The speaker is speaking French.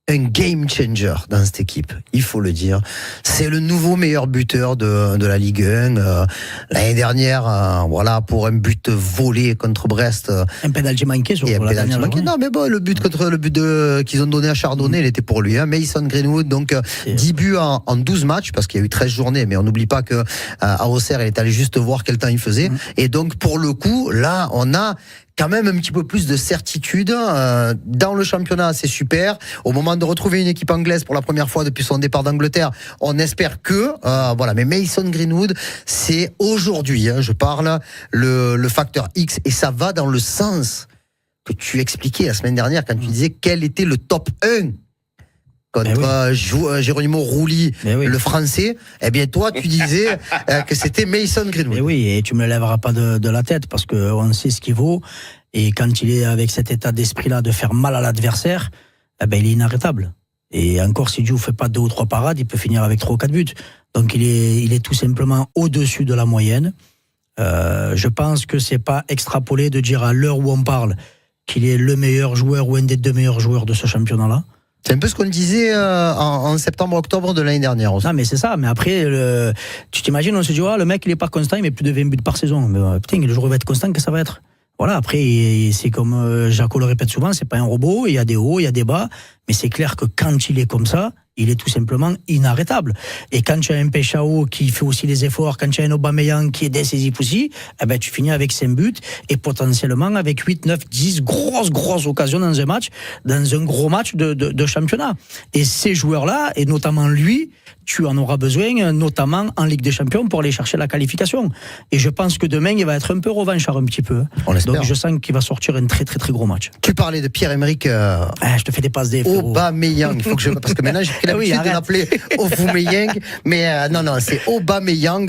un game changer dans cette équipe, il faut le dire. C'est le nouveau meilleur buteur de la Ligue 1. L'année dernière, voilà, pour un but volé contre Brest. Un pénalty manqué sur Et un la pénalty dernière manqué. journée. Non, mais bon, le but qu'ils ont donné à Chardonnay, il était pour lui. Hein. Mason Greenwood, donc 10 buts en 12 matchs, parce qu'il y a eu 13 journées, mais on n'oublie pas que à Auxerre, il est allé juste voir quel temps il faisait. Et donc, pour le coup, là, on a quand même un petit peu plus de certitude dans le championnat, c'est super. Au moment de retrouver une équipe anglaise pour la première fois depuis son départ d'Angleterre, on espère que voilà. Mais Mason Greenwood, c'est aujourd'hui, je parle le facteur X, et ça va dans le sens que tu expliquais la semaine dernière quand tu disais quel était le top 1 contre Geronimo Rulli, le français. Eh bien, toi, tu disais que c'était Mason Greenwood. Et oui, et tu me le lèveras pas de la tête, parce qu'on sait ce qu'il vaut. Et quand il est avec cet état d'esprit-là de faire mal à l'adversaire, eh ben, il est inarrêtable. Et encore, si Dieu ne fait pas 2 ou 3 parades, il peut finir avec 3 ou 4 buts. Donc, il est tout simplement au-dessus de la moyenne. Je pense que c'est pas extrapolé de dire à l'heure où on parle qu'il est le meilleur joueur ou un des 2 meilleurs joueurs de ce championnat-là. C'est un peu ce qu'on disait en septembre-octobre de l'année dernière aussi. Non, mais c'est ça. Mais après, tu t'imagines, on se dit, le mec, il est pas constant, il met plus de 20 buts par saison. Mais putain, le jour où il va être constant, que ça va être. Voilà, après, c'est comme Jaco le répète souvent, c'est pas un robot, il y a des hauts, il y a des bas, mais c'est clair que quand il est comme ça, il est tout simplement inarrêtable. Et quand tu as un Peshao qui fait aussi les efforts, quand tu as un Aubameyang qui est décisif aussi, eh ben, tu finis avec 5 buts et potentiellement avec 8, 9, 10 grosses occasions dans un match, dans un gros match de championnat. Et ces joueurs-là, et notamment lui, tu en auras besoin, notamment en Ligue des Champions, pour aller chercher la qualification. Et je pense que demain, il va être un peu revanchard un petit peu. On l'espère. Donc je sens qu'il va sortir un très gros match. Tu parlais de Pierre-Emerick je te fais des passes des Aubameyang. Il faut que parce que maintenant j'ai pris l'habitude de l'appeler Aubameyang, mais non, c'est Aubameyang.